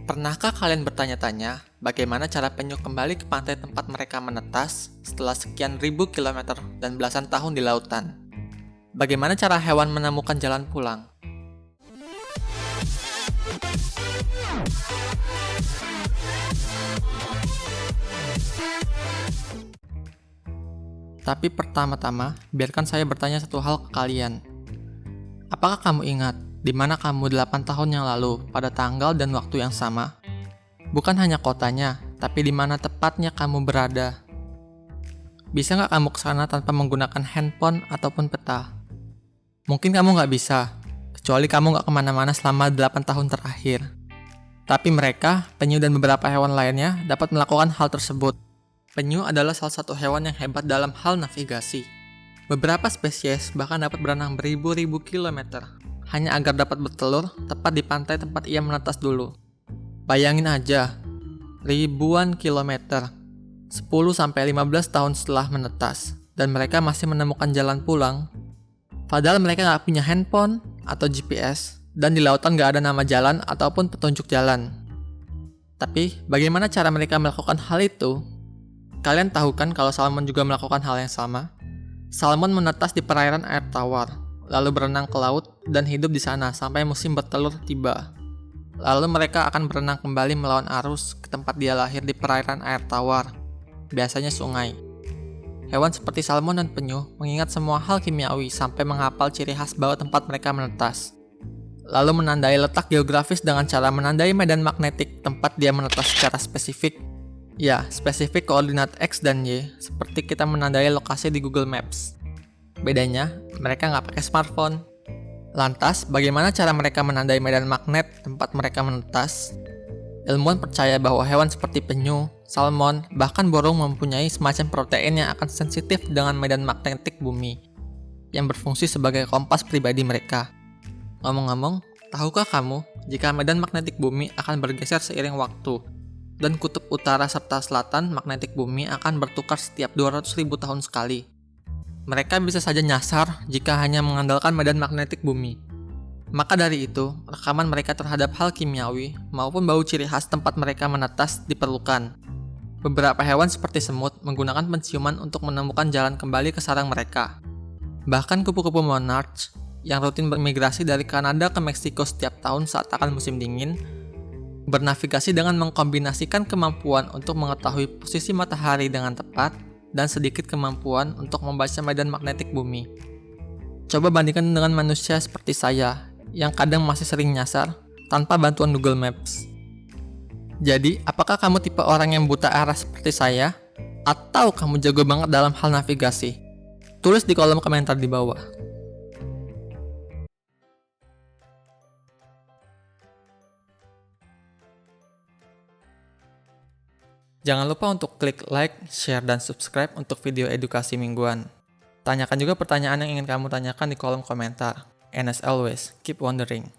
Pernahkah kalian bertanya-tanya bagaimana cara penyu kembali ke pantai tempat mereka menetas setelah sekian ribu kilometer dan belasan tahun di lautan? Bagaimana cara hewan menemukan jalan pulang? Tapi pertama-tama, biarkan saya bertanya satu hal ke kalian. Apakah kamu ingat di mana kamu 8 tahun yang lalu pada tanggal dan waktu yang sama? Bukan hanya kotanya, tapi di mana tepatnya kamu berada. Bisa nggak kamu kesana tanpa menggunakan handphone ataupun peta? Mungkin kamu nggak bisa, kecuali kamu nggak kemana-mana selama 8 tahun terakhir. Tapi mereka, penyu dan beberapa hewan lainnya dapat melakukan hal tersebut. Penyu adalah salah satu hewan yang hebat dalam hal navigasi. Beberapa spesies bahkan dapat berenang beribu-ribu kilometer, hanya agar dapat bertelur tepat di pantai tempat ia menetas dulu. Bayangin aja, ribuan kilometer, 10-15 tahun setelah menetas, dan mereka masih menemukan jalan pulang. Padahal mereka nggak punya handphone atau GPS, dan di lautan nggak ada nama jalan ataupun petunjuk jalan. Tapi, bagaimana cara mereka melakukan hal itu? Kalian tahu kan kalau salmon juga melakukan hal yang sama? Salmon menetas di perairan air tawar, lalu berenang ke laut dan hidup di sana sampai musim bertelur tiba. Lalu mereka akan berenang kembali melawan arus ke tempat dia lahir di perairan air tawar, biasanya sungai. Hewan seperti salmon dan penyu mengingat semua hal kimiawi sampai menghafal ciri khas bawah tempat mereka menetas. Lalu menandai letak geografis dengan cara menandai medan magnetik tempat dia menetas secara spesifik. Ya, spesifik koordinat X dan Y, seperti kita menandai lokasi di Google Maps. Bedanya, mereka nggak pakai smartphone. Lantas, bagaimana cara mereka menandai medan magnet tempat mereka menetas? Ilmuwan percaya bahwa hewan seperti penyu, salmon, bahkan burung mempunyai semacam protein yang akan sensitif dengan medan magnetik bumi, yang berfungsi sebagai kompas pribadi mereka. Ngomong-ngomong, tahukah kamu jika medan magnetik bumi akan bergeser seiring waktu? Dan kutub utara serta selatan magnetik bumi akan bertukar setiap 200.000 tahun sekali. Mereka bisa saja nyasar jika hanya mengandalkan medan magnetik bumi. Maka dari itu, rekaman mereka terhadap hal kimiawi maupun bau ciri khas tempat mereka menetas diperlukan. Beberapa hewan seperti semut menggunakan penciuman untuk menemukan jalan kembali ke sarang mereka. Bahkan kupu-kupu monarch yang rutin bermigrasi dari Kanada ke Meksiko setiap tahun saat akan musim dingin, bernavigasi dengan mengkombinasikan kemampuan untuk mengetahui posisi matahari dengan tepat dan sedikit kemampuan untuk membaca medan magnetik bumi. Coba bandingkan dengan manusia seperti saya yang kadang masih sering nyasar tanpa bantuan Google Maps. Jadi, apakah kamu tipe orang yang buta arah seperti saya? Atau kamu jago banget dalam hal navigasi? Tulis di kolom komentar di bawah. Jangan lupa untuk klik like, share, dan subscribe untuk video edukasi mingguan. Tanyakan juga pertanyaan yang ingin kamu tanyakan di kolom komentar. And as always, keep wondering.